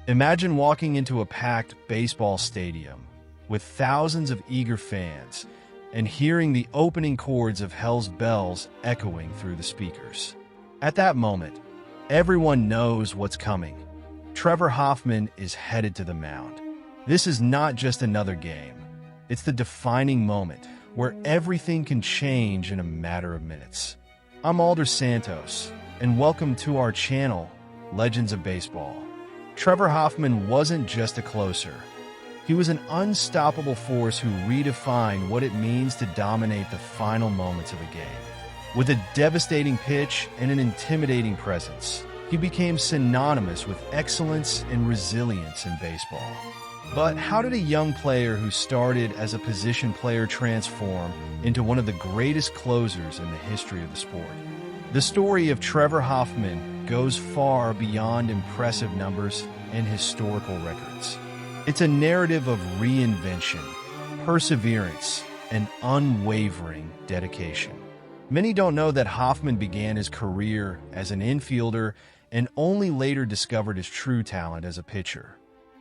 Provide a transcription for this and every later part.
Imagine walking into a packed baseball stadium with thousands of eager fans and hearing the opening chords of Hell's Bells echoing through the speakers. At that moment, everyone knows what's coming. Trevor Hoffman is headed to the mound. This is not just another game. It's the defining moment where everything can change in a matter of minutes. I'm Alder Santos, and welcome to our channel, Legends of Baseball. Trevor Hoffman wasn't just a closer. He was an unstoppable force who redefined what it means to dominate the final moments of a game. With a devastating pitch and an intimidating presence, he became synonymous with excellence and resilience in baseball. But how did a young player who started as a position player transform into one of the greatest closers in the history of the sport? The story of Trevor Hoffman goes far beyond impressive numbers and historical records. It's a narrative of reinvention, perseverance, and unwavering dedication. Many don't know that Hoffman began his career as an infielder and only later discovered his true talent as a pitcher.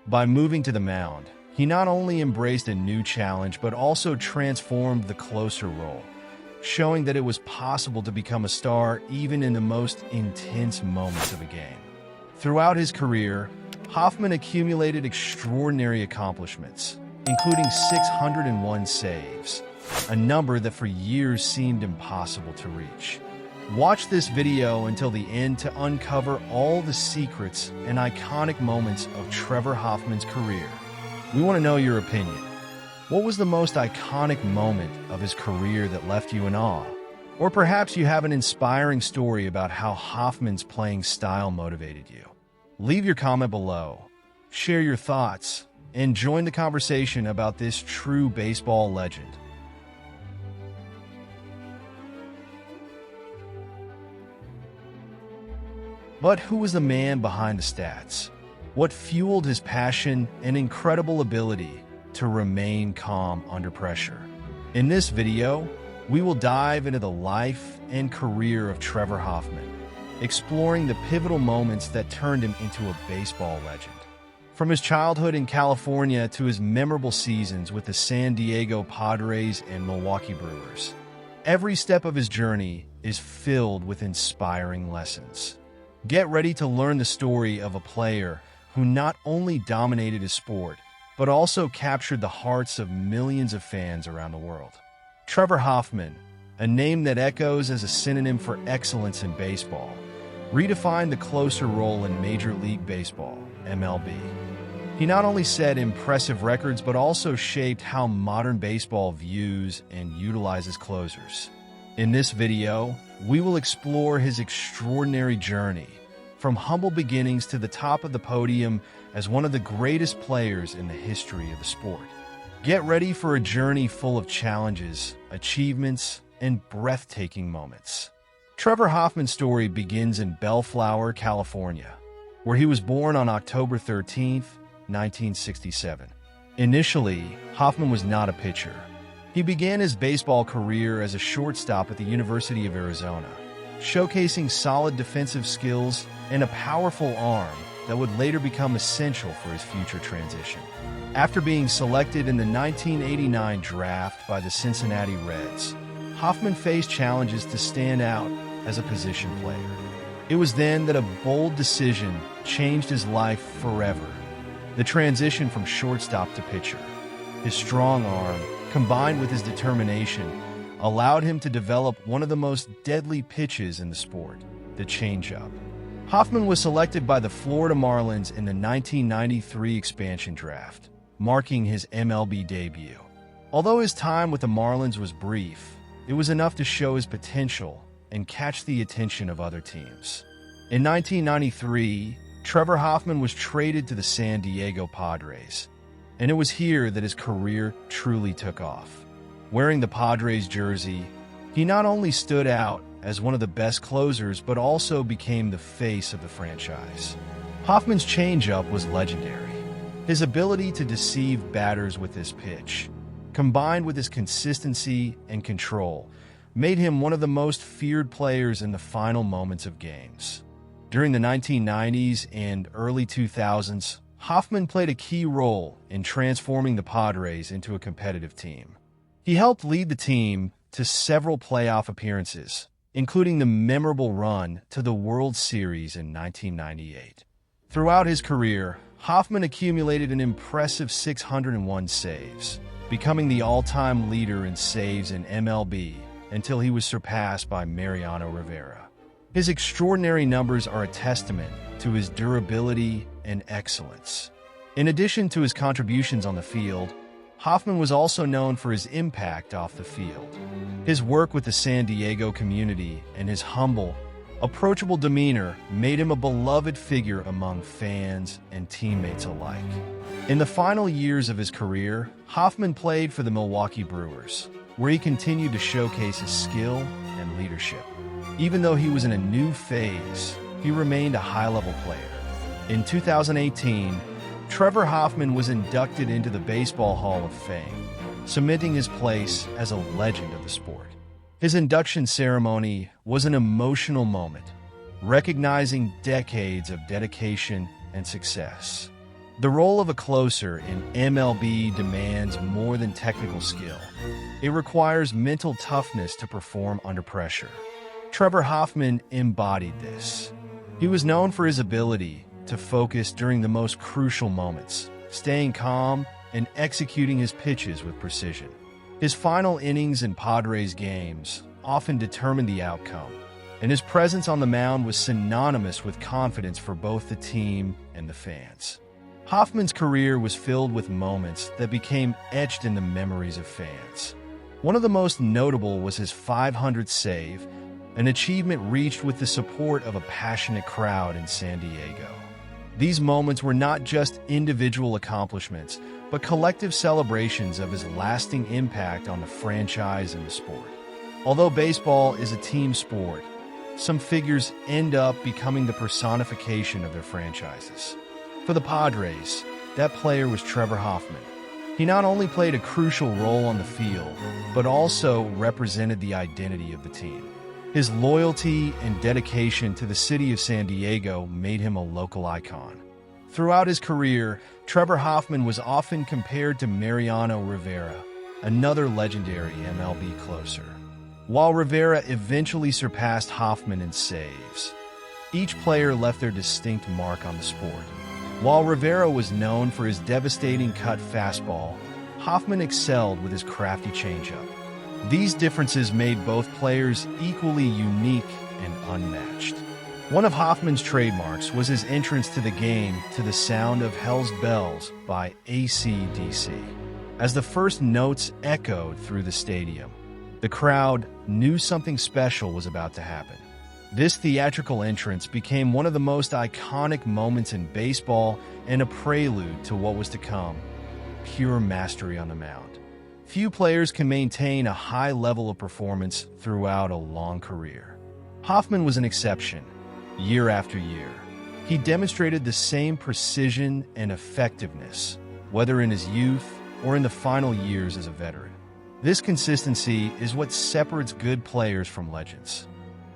By moving to the mound, he not only embraced a new challenge but also transformed the closer role, showing that it was possible to become a star even in the most intense moments of a game. Throughout his career, Hoffman accumulated extraordinary accomplishments, including 601 saves, a number that for years seemed impossible to reach. Watch this video until the end to uncover all the secrets and iconic moments of Trevor Hoffman's career. We want to know your opinion. What was the most iconic moment of his career that left you in awe? Or perhaps you have an inspiring story about how Hoffman's playing style motivated you. Leave your comment below, share your thoughts, and join the conversation about this true baseball legend. But who was the man behind the stats? What fueled his passion and incredible ability to remain calm under pressure? In this video, we will dive into the life and career of Trevor Hoffman, exploring the pivotal moments that turned him into a baseball legend. From his childhood in California to his memorable seasons with the San Diego Padres and Milwaukee Brewers, every step of his journey is filled with inspiring lessons. Get ready to learn the story of a player who not only dominated his sport, but also captured the hearts of millions of fans around the world. Trevor Hoffman, a name that echoes as a synonym for excellence in baseball, redefined the closer role in Major League Baseball, MLB. He not only set impressive records, but also shaped how modern baseball views and utilizes closers. In this video, we will explore his extraordinary journey, from humble beginnings to the top of the podium as one of the greatest players in the history of the sport. Get ready for a journey full of challenges, achievements, and breathtaking moments. Trevor Hoffman's story begins in Bellflower, California, where he was born on October 13, 1967. Initially, Hoffman was not a pitcher. He began his baseball career as a shortstop at the University of Arizona, showcasing solid defensive skills and a powerful arm that would later become essential for his future transition. After being selected in the 1989 draft by the Cincinnati Reds, Hoffman faced challenges to stand out as a position player. It was then that a bold decision changed his life forever: the transition from shortstop to pitcher. His strong arm, combined with his determination, allowed him to develop one of the most deadly pitches in the sport, the changeup. Hoffman was selected by the Florida Marlins in the 1993 expansion draft, marking his MLB debut. Although his time with the Marlins was brief, it was enough to show his potential and catch the attention of other teams. In 1993, Trevor Hoffman was traded to the San Diego Padres, and it was here that his career truly took off. Wearing the Padres jersey, he not only stood out as one of the best closers, but also became the face of the franchise. Hoffman's changeup was legendary. His ability to deceive batters with his pitch, combined with his consistency and control, made him one of the most feared players in the final moments of games. During the 1990s and early 2000s, Hoffman played a key role in transforming the Padres into a competitive team. He helped lead the team to several playoff appearances, including the memorable run to the World Series in 1998. Throughout his career, Hoffman accumulated an impressive 601 saves, becoming the all-time leader in saves in MLB until he was surpassed by Mariano Rivera. His extraordinary numbers are a testament to his durability and excellence. In addition to his contributions on the field, Hoffman was also known for his impact off the field. His work with the San Diego community and his humble, approachable demeanor made him a beloved figure among fans and teammates alike. In the final years of his career, Hoffman played for the Milwaukee Brewers, where he continued to showcase his skill and leadership. Even though he was in a new phase, he remained a high-level player. In 2018, Trevor Hoffman was inducted into the Baseball Hall of Fame, cementing his place as a legend of the sport. His induction ceremony was an emotional moment, recognizing decades of dedication and success. The role of a closer in MLB demands more than technical skill. It requires mental toughness to perform under pressure. Trevor Hoffman embodied this. He was known for his ability to focus during the most crucial moments, staying calm and executing his pitches with precision. His final innings in Padres games often determined the outcome, and his presence on the mound was synonymous with confidence for both the team and the fans. Hoffman's career was filled with moments that became etched in the memories of fans. One of the most notable was his 500th save, an achievement reached with the support of a passionate crowd in San Diego. These moments were not just individual accomplishments, but collective celebrations of his lasting impact on the franchise and the sport. Although baseball is a team sport, some figures end up becoming the personification of their franchises. For the Padres, that player was Trevor Hoffman. He not only played a crucial role on the field, but also represented the identity of the team. His loyalty and dedication to the city of San Diego made him a local icon. Throughout his career, Trevor Hoffman was often compared to Mariano Rivera, another legendary MLB closer. While Rivera eventually surpassed Hoffman in saves, each player left their distinct mark on the sport. While Rivera was known for his devastating cut fastball, Hoffman excelled with his crafty changeup. These differences made both players equally unique and unmatched. One of Hoffman's trademarks was his entrance to the game to the sound of Hell's Bells by AC/DC. As the first notes echoed through the stadium, the crowd knew something special was about to happen. This theatrical entrance became one of the most iconic moments in baseball and a prelude to what was to come: pure mastery on the mound. Few players can maintain a high level of performance throughout a long career. Hoffman was an exception, year after year. He demonstrated the same precision and effectiveness, whether in his youth or in the final years as a veteran. This consistency is what separates good players from legends.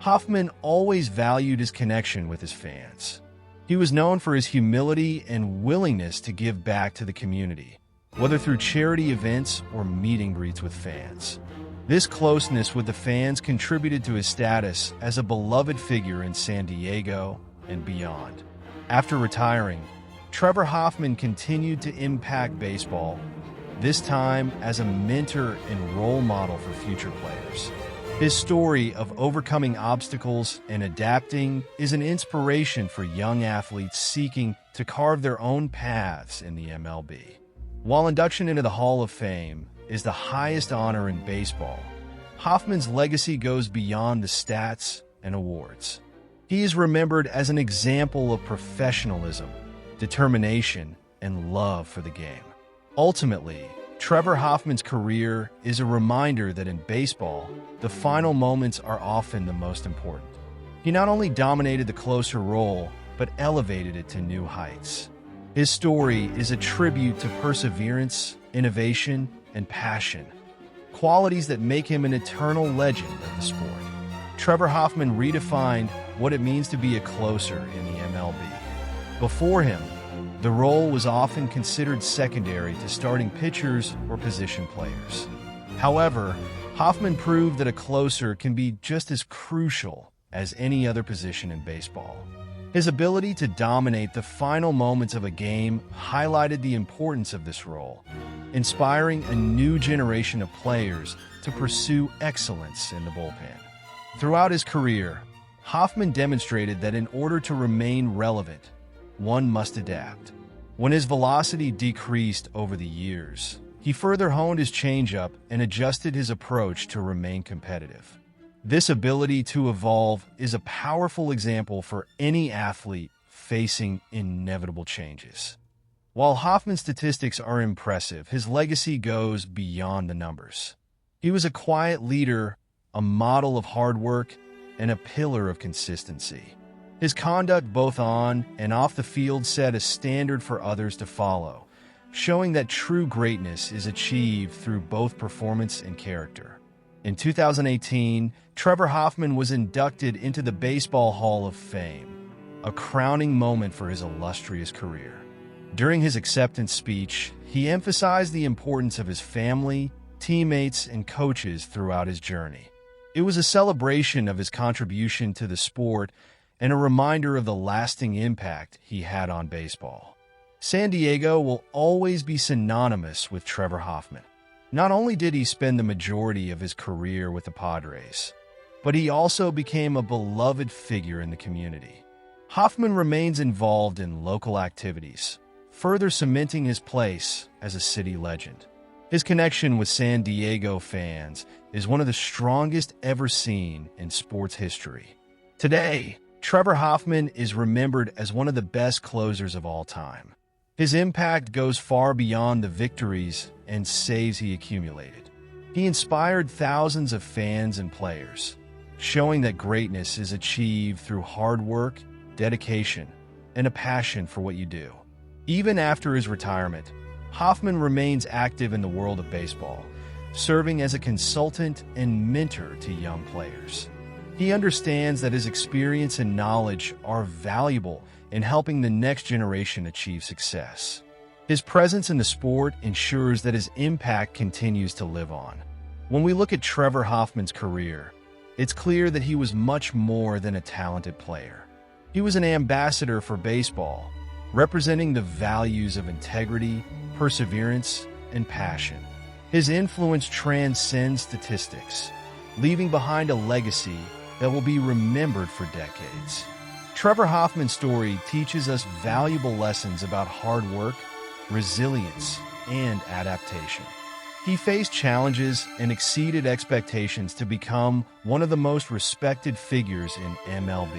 Hoffman always valued his connection with his fans. He was known for his humility and willingness to give back to the community, whether through charity events or meet and greets with fans. This closeness with the fans contributed to his status as a beloved figure in San Diego and beyond. After retiring, Trevor Hoffman continued to impact baseball, this time as a mentor and role model for future players. His story of overcoming obstacles and adapting is an inspiration for young athletes seeking to carve their own paths in the MLB. While induction into the Hall of Fame is the highest honor in baseball, Hoffman's legacy goes beyond the stats and awards. He is remembered as an example of professionalism, determination, and love for the game. Ultimately, Trevor Hoffman's career is a reminder that in baseball, the final moments are often the most important. He not only dominated the closer role, but elevated it to new heights. His story is a tribute to perseverance, innovation, and passion, qualities that make him an eternal legend of the sport. Trevor Hoffman redefined what it means to be a closer in the MLB. Before him, The role was often considered secondary to starting pitchers or position players. However, Hoffman proved that a closer can be just as crucial as any other position in baseball. His ability to dominate the final moments of a game highlighted the importance of this role, inspiring a new generation of players to pursue excellence in the bullpen. Throughout his career, Hoffman demonstrated that in order to remain relevant, one must adapt. When his velocity decreased over the years, he further honed his changeup and adjusted his approach to remain competitive. This ability to evolve is a powerful example for any athlete facing inevitable changes. While Hoffman's statistics are impressive, his legacy goes beyond the numbers. He was a quiet leader, a model of hard work, and a pillar of consistency. His conduct both on and off the field set a standard for others to follow, showing that true greatness is achieved through both performance and character. In 2018, Trevor Hoffman was inducted into the Baseball Hall of Fame, a crowning moment for his illustrious career. During his acceptance speech, he emphasized the importance of his family, teammates, and coaches throughout his journey. It was a celebration of his contribution to the sport and a reminder of the lasting impact he had on baseball. San Diego will always be synonymous with Trevor Hoffman. Not only did he spend the majority of his career with the Padres, but he also became a beloved figure in the community. Hoffman remains involved in local activities, further cementing his place as a city legend. His connection with San Diego fans is one of the strongest ever seen in sports history. Today, Trevor Hoffman is remembered as one of the best closers of all time. His impact goes far beyond the victories and saves he accumulated. He inspired thousands of fans and players, showing that greatness is achieved through hard work, dedication, and a passion for what you do. Even after his retirement, Hoffman remains active in the world of baseball, serving as a consultant and mentor to young players. He understands that his experience and knowledge are valuable in helping the next generation achieve success. His presence in the sport ensures that his impact continues to live on. When we look at Trevor Hoffman's career, it's clear that he was much more than a talented player. He was an ambassador for baseball, representing the values of integrity, perseverance, and passion. His influence transcends statistics, leaving behind a legacy that will be remembered for decades. Trevor Hoffman's story teaches us valuable lessons about hard work, resilience, and adaptation. He faced challenges and exceeded expectations to become one of the most respected figures in MLB.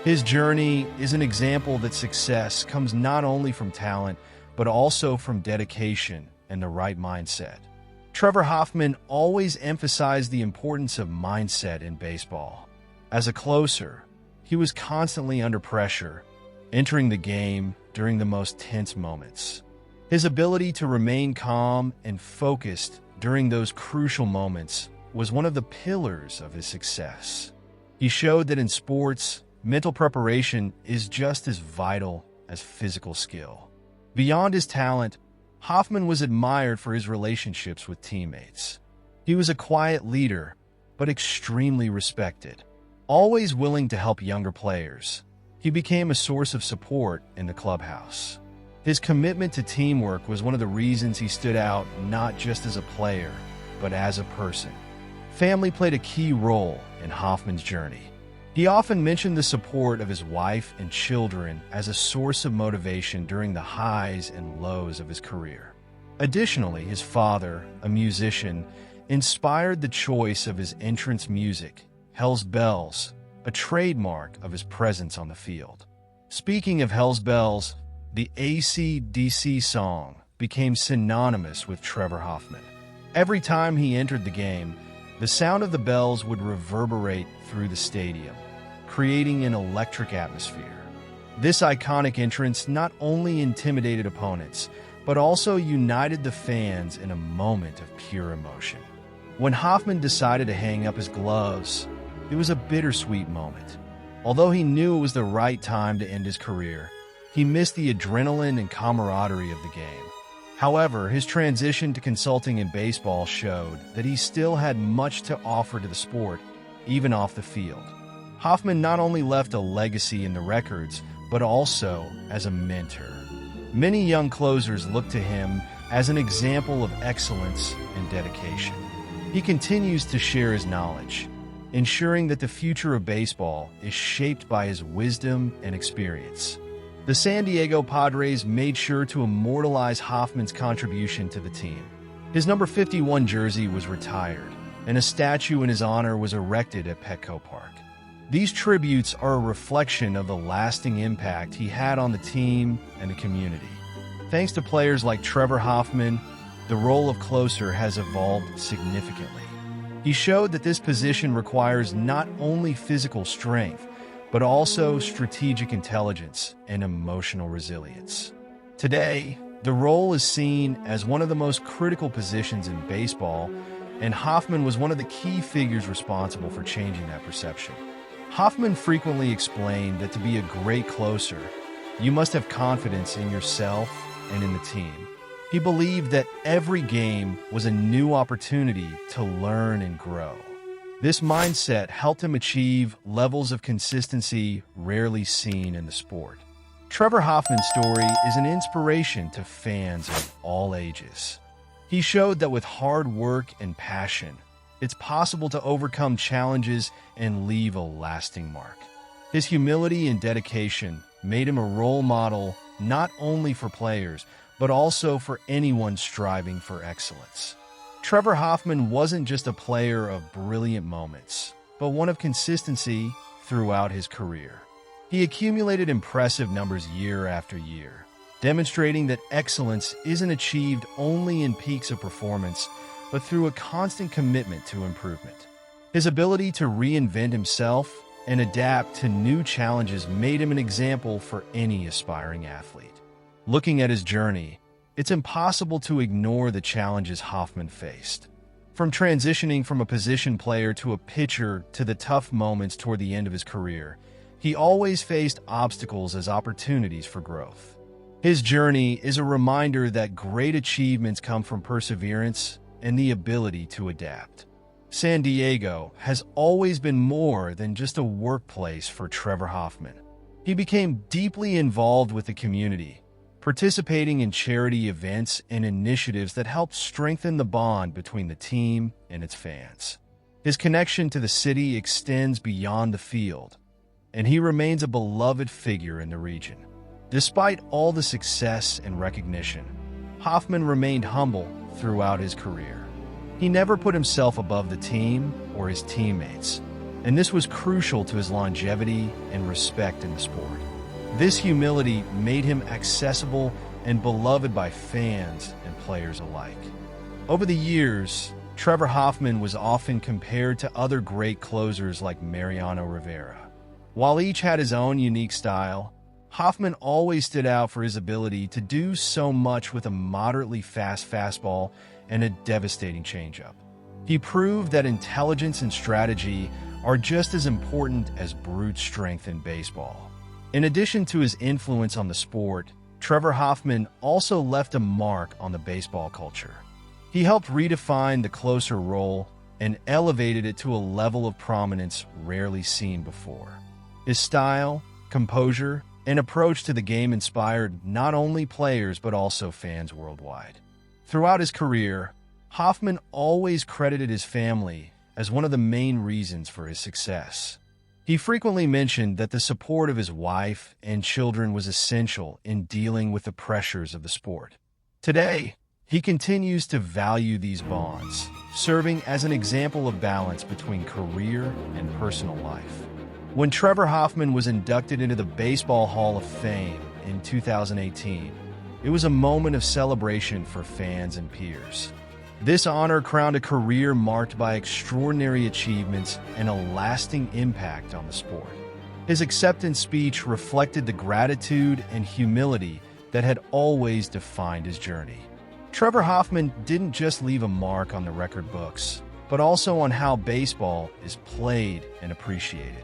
His journey is an example that success comes not only from talent, but also from dedication and the right mindset. Trevor Hoffman always emphasized the importance of mindset in baseball. As a closer, he was constantly under pressure, entering the game during the most tense moments. His ability to remain calm and focused during those crucial moments was one of the pillars of his success. He showed that in sports, mental preparation is just as vital as physical skill. Beyond his talent, Hoffman was admired for his relationships with teammates. He was a quiet leader, but extremely respected. Always willing to help younger players, he became a source of support in the clubhouse. His commitment to teamwork was one of the reasons he stood out not just as a player, but as a person. Family played a key role in Hoffman's journey. He often mentioned the support of his wife and children as a source of motivation during the highs and lows of his career. Additionally, his father, a musician, inspired the choice of his entrance music, Hell's Bells, a trademark of his presence on the field. Speaking of Hell's Bells, the AC/DC song became synonymous with Trevor Hoffman. Every time he entered the game, the sound of the bells would reverberate through the stadium, creating an electric atmosphere. This iconic entrance not only intimidated opponents, but also united the fans in a moment of pure emotion. When Hoffman decided to hang up his gloves, it was a bittersweet moment. Although he knew it was the right time to end his career, he missed the adrenaline and camaraderie of the game. However, his transition to consulting in baseball showed that he still had much to offer to the sport, even off the field. Hoffman not only left a legacy in the records, but also as a mentor. Many young closers look to him as an example of excellence and dedication. He continues to share his knowledge, ensuring that the future of baseball is shaped by his wisdom and experience. The San Diego Padres made sure to immortalize Hoffman's contribution to the team. His number 51 jersey was retired, and a statue in his honor was erected at Petco Park. These tributes are a reflection of the lasting impact he had on the team and the community. Thanks to players like Trevor Hoffman, the role of closer has evolved significantly. He showed that this position requires not only physical strength, but also strategic intelligence and emotional resilience. Today, the role is seen as one of the most critical positions in baseball, and Hoffman was one of the key figures responsible for changing that perception. Hoffman frequently explained that to be a great closer, you must have confidence in yourself and in the team. He believed that every game was a new opportunity to learn and grow. This mindset helped him achieve levels of consistency rarely seen in the sport. Trevor Hoffman's story is an inspiration to fans of all ages. He showed that with hard work and passion, it's possible to overcome challenges and leave a lasting mark. His humility and dedication made him a role model not only for players, but also for anyone striving for excellence. Trevor Hoffman wasn't just a player of brilliant moments, but one of consistency throughout his career. He accumulated impressive numbers year after year, demonstrating that excellence isn't achieved only in peaks of performance, but through a constant commitment to improvement. His ability to reinvent himself and adapt to new challenges made him an example for any aspiring athlete. Looking at his journey, it's impossible to ignore the challenges Hoffman faced. From transitioning from a position player to a pitcher to the tough moments toward the end of his career, he always faced obstacles as opportunities for growth. His journey is a reminder that great achievements come from perseverance and the ability to adapt. San Diego has always been more than just a workplace for Trevor Hoffman. He became deeply involved with the community, participating in charity events and initiatives that help strengthen the bond between the team and its fans. His connection to the city extends beyond the field, and he remains a beloved figure in the region. Despite all the success and recognition, Hoffman remained humble throughout his career. He never put himself above the team or his teammates, and this was crucial to his longevity and respect in the sport. This humility made him accessible and beloved by fans and players alike. Over the years, Trevor Hoffman was often compared to other great closers like Mariano Rivera. While each had his own unique style, Hoffman always stood out for his ability to do so much with a moderately fast fastball and a devastating changeup. He proved that intelligence and strategy are just as important as brute strength in baseball. In addition to his influence on the sport, Trevor Hoffman also left a mark on the baseball culture. He helped redefine the closer role and elevated it to a level of prominence rarely seen before. His style, composure, and approach to the game inspired not only players but also fans worldwide. Throughout his career, Hoffman always credited his family as one of the main reasons for his success. He frequently mentioned that the support of his wife and children was essential in dealing with the pressures of the sport. Today, he continues to value these bonds, serving as an example of balance between career and personal life. When Trevor Hoffman was inducted into the Baseball Hall of Fame in 2018, it was a moment of celebration for fans and peers. This honor crowned a career marked by extraordinary achievements and a lasting impact on the sport. His acceptance speech reflected the gratitude and humility that had always defined his journey. Trevor Hoffman didn't just leave a mark on the record books, but also on how baseball is played and appreciated.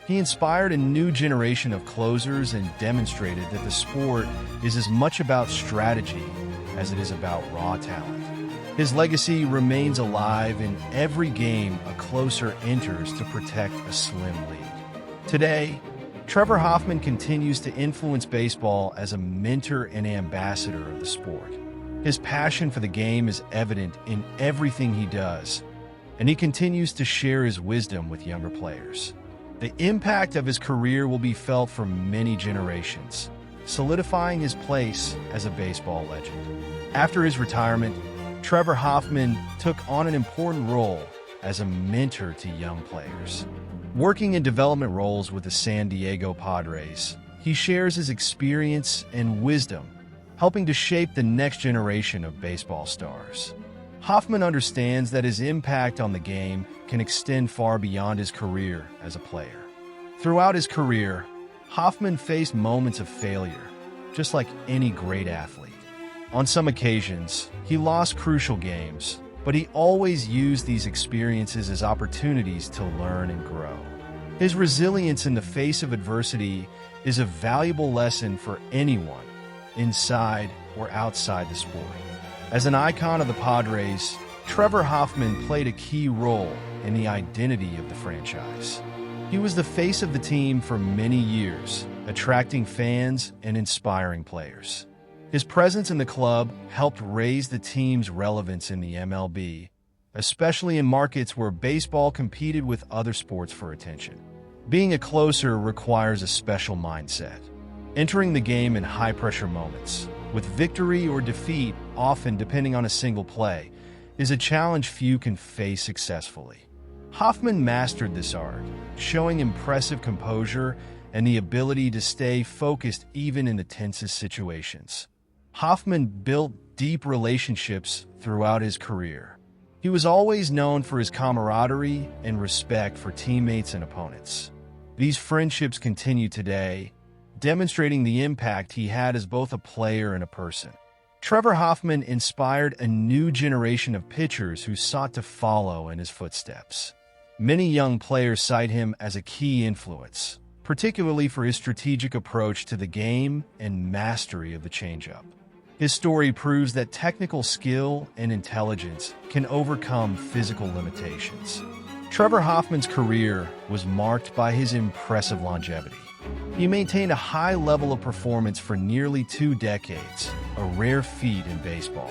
He inspired a new generation of closers and demonstrated that the sport is as much about strategy as it is about raw talent. His legacy remains alive in every game a closer enters to protect a slim lead. Today, Trevor Hoffman continues to influence baseball as a mentor and ambassador of the sport. His passion for the game is evident in everything he does, and he continues to share his wisdom with younger players. The impact of his career will be felt for many generations, solidifying his place as a baseball legend. After his retirement, Trevor Hoffman took on an important role as a mentor to young players. Working in development roles with the San Diego Padres, he shares his experience and wisdom, helping to shape the next generation of baseball stars. Hoffman understands that his impact on the game can extend far beyond his career as a player. Throughout his career, Hoffman faced moments of failure, just like any great athlete. On some occasions, he lost crucial games, but he always used these experiences as opportunities to learn and grow. His resilience in the face of adversity is a valuable lesson for anyone, inside or outside the sport. As an icon of the Padres, Trevor Hoffman played a key role in the identity of the franchise. He was the face of the team for many years, attracting fans and inspiring players. His presence in the club helped raise the team's relevance in the MLB, especially in markets where baseball competed with other sports for attention. Being a closer requires a special mindset, entering the game in high-pressure moments, with victory or defeat often depending on a single play, is a challenge few can face successfully. Hoffman mastered this art, showing impressive composure and the ability to stay focused even in the tensest situations. Hoffman built deep relationships throughout his career. He was always known for his camaraderie and respect for teammates and opponents. These friendships continue today, demonstrating the impact he had as both a player and a person. Trevor Hoffman inspired a new generation of pitchers who sought to follow in his footsteps. Many young players cite him as a key influence, particularly for his strategic approach to the game and mastery of the changeup. His story proves that technical skill and intelligence can overcome physical limitations. Trevor Hoffman's career was marked by his impressive longevity. He maintained a high level of performance for nearly 2 decades, a rare feat in baseball.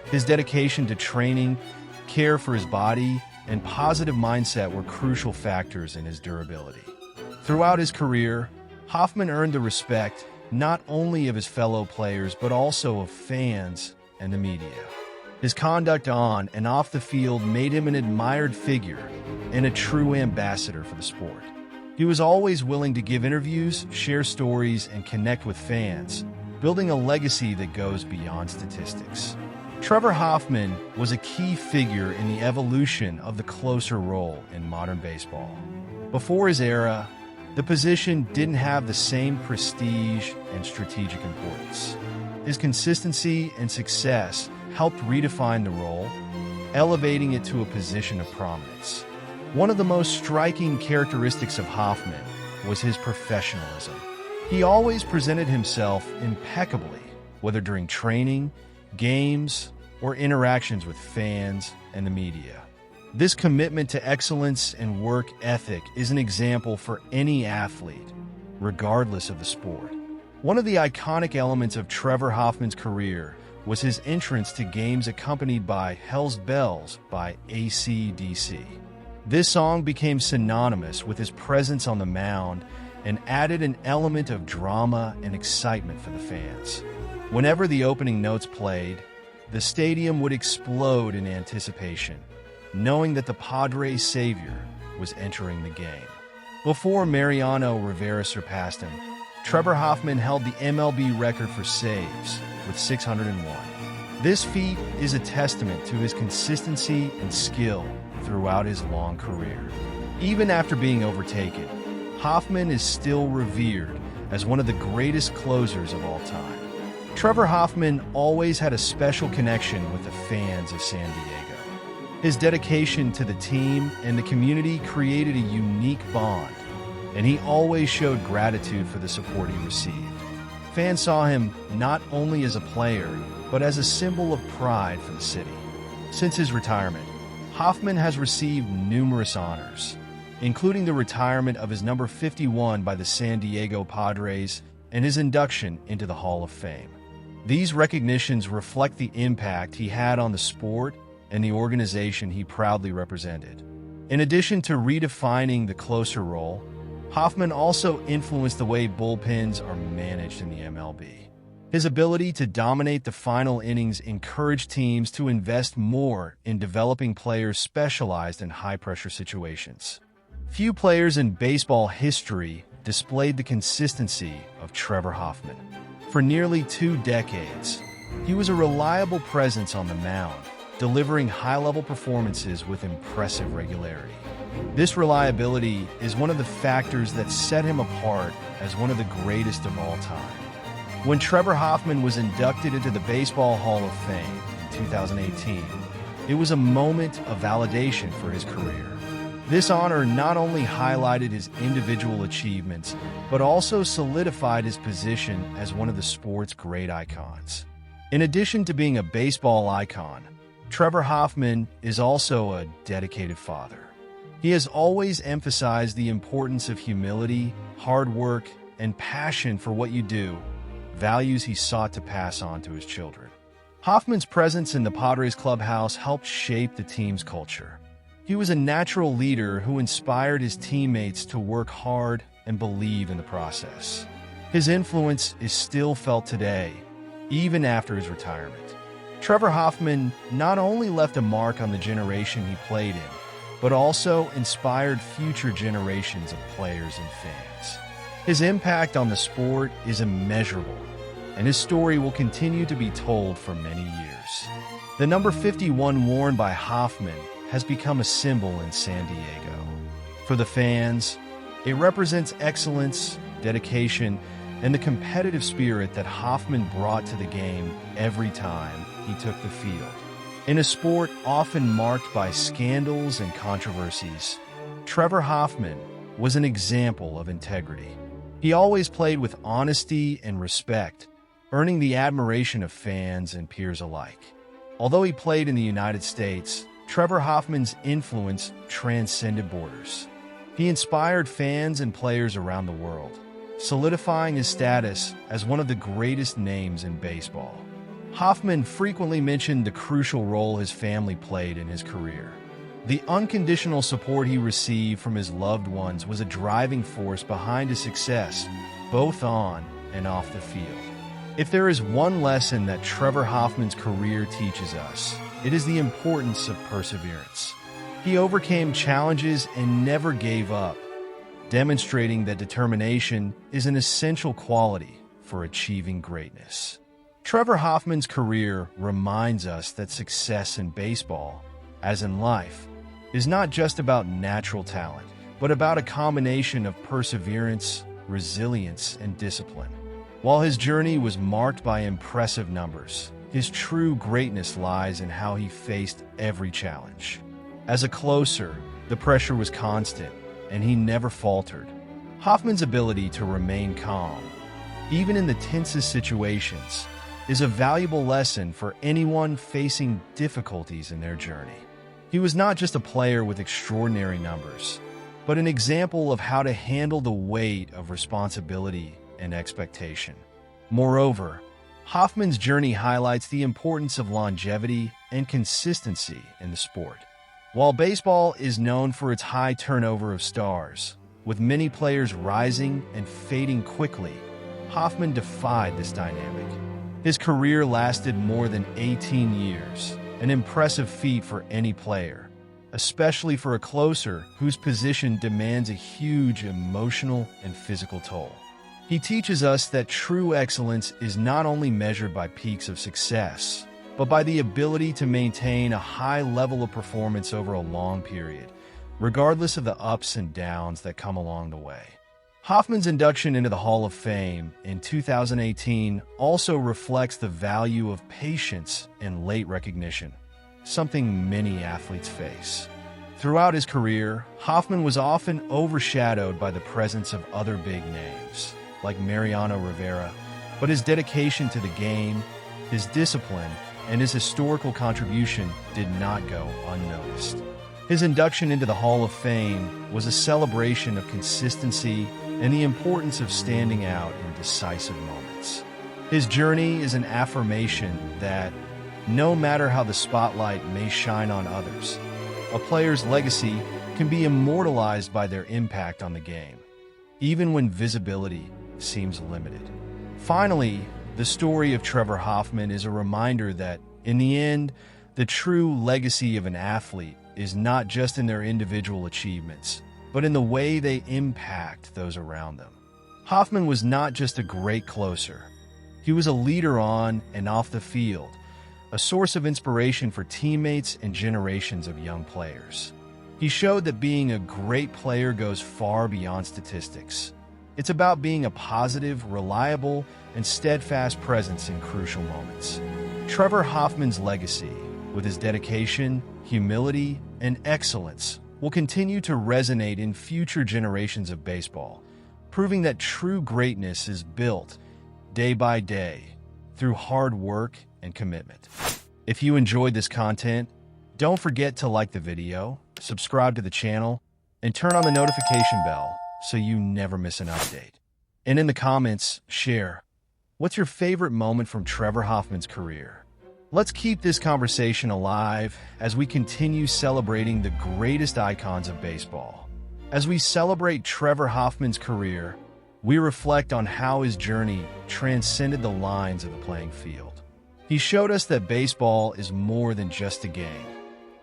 His dedication to training, care for his body, and positive mindset were crucial factors in his durability. Throughout his career, Hoffman earned the respect not only of his fellow players but also of fans and the media. His conduct on and off the field made him an admired figure and a true ambassador for the sport. He was always willing to give interviews, share stories, and connect with fans, building a legacy that goes beyond statistics. Trevor Hoffman was a key figure in the evolution of the closer role in modern baseball. Before his era, the position didn't have the same prestige and strategic importance. His consistency and success helped redefine the role, elevating it to a position of prominence. One of the most striking characteristics of Hoffman was his professionalism. He always presented himself impeccably, whether during training, games, or interactions with fans and the media. This commitment to excellence and work ethic is an example for any athlete, regardless of the sport. One of the iconic elements of Trevor Hoffman's career was his entrance to games accompanied by Hell's Bells by AC/DC. This song became synonymous with his presence on the mound and added an element of drama and excitement for the fans. Whenever the opening notes played, the stadium would explode in anticipation, knowing that the Padres' savior was entering the game. Before Mariano Rivera surpassed him, Trevor Hoffman held the MLB record for saves with 601. This feat is a testament to his consistency and skill throughout his long career. Even after being overtaken, Hoffman is still revered as one of the greatest closers of all time. Trevor Hoffman always had a special connection with the fans of San Diego. His dedication to the team and the community created a unique bond, and he always showed gratitude for the support he received. Fans saw him not only as a player, but as a symbol of pride for the city. Since his retirement, Hoffman has received numerous honors, including the retirement of his number 51 by the San Diego Padres and his induction into the Hall of Fame. These recognitions reflect the impact he had on the sport and the organization he proudly represented. In addition to redefining the closer role, Hoffman also influenced the way bullpens are managed in the MLB. His ability to dominate the final innings encouraged teams to invest more in developing players specialized in high-pressure situations. Few players in baseball history displayed the consistency of Trevor Hoffman. For nearly 2 decades, he was a reliable presence on the mound, delivering high-level performances with impressive regularity. This reliability is one of the factors that set him apart as one of the greatest of all time. When Trevor Hoffman was inducted into the Baseball Hall of Fame in 2018, it was a moment of validation for his career. This honor not only highlighted his individual achievements, but also solidified his position as one of the sport's great icons. In addition to being a baseball icon, Trevor Hoffman is also a dedicated father. He has always emphasized the importance of humility, hard work, and passion for what you do, values he sought to pass on to his children. Hoffman's presence in the Padres clubhouse helped shape the team's culture. He was a natural leader who inspired his teammates to work hard and believe in the process. His influence is still felt today, even after his retirement. Trevor Hoffman not only left a mark on the generation he played in, but also inspired future generations of players and fans. His impact on the sport is immeasurable, and his story will continue to be told for many years. The number 51 worn by Hoffman has become a symbol in San Diego. For the fans, it represents excellence, dedication, and the competitive spirit that Hoffman brought to the game every time he took the field. In a sport often marked by scandals and controversies, Trevor Hoffman was an example of integrity. He always played with honesty and respect, earning the admiration of fans and peers alike. Although he played in the United States, Trevor Hoffman's influence transcended borders. He inspired fans and players around the world, solidifying his status as one of the greatest names in baseball. Hoffman frequently mentioned the crucial role his family played in his career. The unconditional support he received from his loved ones was a driving force behind his success, both on and off the field. If there is one lesson that Trevor Hoffman's career teaches us, it is the importance of perseverance. He overcame challenges and never gave up, demonstrating that determination is an essential quality for achieving greatness. Trevor Hoffman's career reminds us that success in baseball, as in life, is not just about natural talent, but about a combination of perseverance, resilience, and discipline. While his journey was marked by impressive numbers, his true greatness lies in how he faced every challenge. As a closer, the pressure was constant, and he never faltered. Hoffman's ability to remain calm, even in the tensest situations, is a valuable lesson for anyone facing difficulties in their journey. He was not just a player with extraordinary numbers, but an example of how to handle the weight of responsibility and expectation. Moreover, Hoffman's journey highlights the importance of longevity and consistency in the sport. While baseball is known for its high turnover of stars, with many players rising and fading quickly, Hoffman defied this dynamic. His career lasted more than 18 years, an impressive feat for any player, especially for a closer whose position demands a huge emotional and physical toll. He teaches us that true excellence is not only measured by peaks of success, but by the ability to maintain a high level of performance over a long period, regardless of the ups and downs that come along the way. Hoffman's induction into the Hall of Fame in 2018 also reflects the value of patience and late recognition, something many athletes face. Throughout his career, Hoffman was often overshadowed by the presence of other big names, like Mariano Rivera, but his dedication to the game, his discipline, and his historical contribution did not go unnoticed. His induction into the Hall of Fame was a celebration of consistency and the importance of standing out in decisive moments. His journey is an affirmation that, no matter how the spotlight may shine on others, a player's legacy can be immortalized by their impact on the game, even when visibility seems limited. Finally, the story of Trevor Hoffman is a reminder that, in the end, the true legacy of an athlete is not just in their individual achievements, but in the way they impact those around them. Hoffman was not just a great closer. He was a leader on and off the field, a source of inspiration for teammates and generations of young players. He showed that being a great player goes far beyond statistics. It's about being a positive, reliable, and steadfast presence in crucial moments. Trevor Hoffman's legacy, with his dedication, humility, and excellence, will continue to resonate in future generations of baseball, proving that true greatness is built day by day through hard work and commitment. If you enjoyed this content, don't forget to like the video, subscribe to the channel, and turn on the notification bell so you never miss an update. And in the comments, share, what's your favorite moment from Trevor Hoffman's career? Let's keep this conversation alive as we continue celebrating the greatest icons of baseball. As we celebrate Trevor Hoffman's career, we reflect on how his journey transcended the lines of the playing field. He showed us that baseball is more than just a game.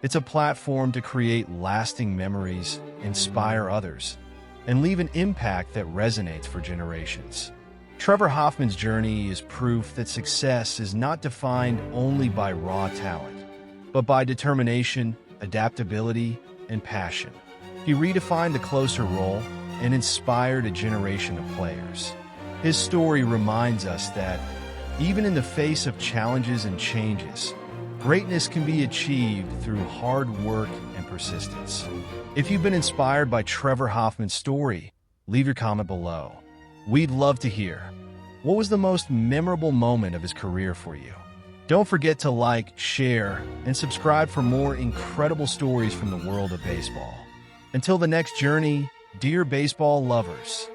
It's a platform to create lasting memories, inspire others, and leave an impact that resonates for generations. Trevor Hoffman's journey is proof that success is not defined only by raw talent, but by determination, adaptability, and passion. He redefined the closer role and inspired a generation of players. His story reminds us that, even in the face of challenges and changes, greatness can be achieved through hard work and persistence. If you've been inspired by Trevor Hoffman's story, leave your comment below. We'd love to hear. What was the most memorable moment of his career for you? Don't forget to like, share, and subscribe for more incredible stories from the world of baseball. Until the next journey, dear baseball lovers,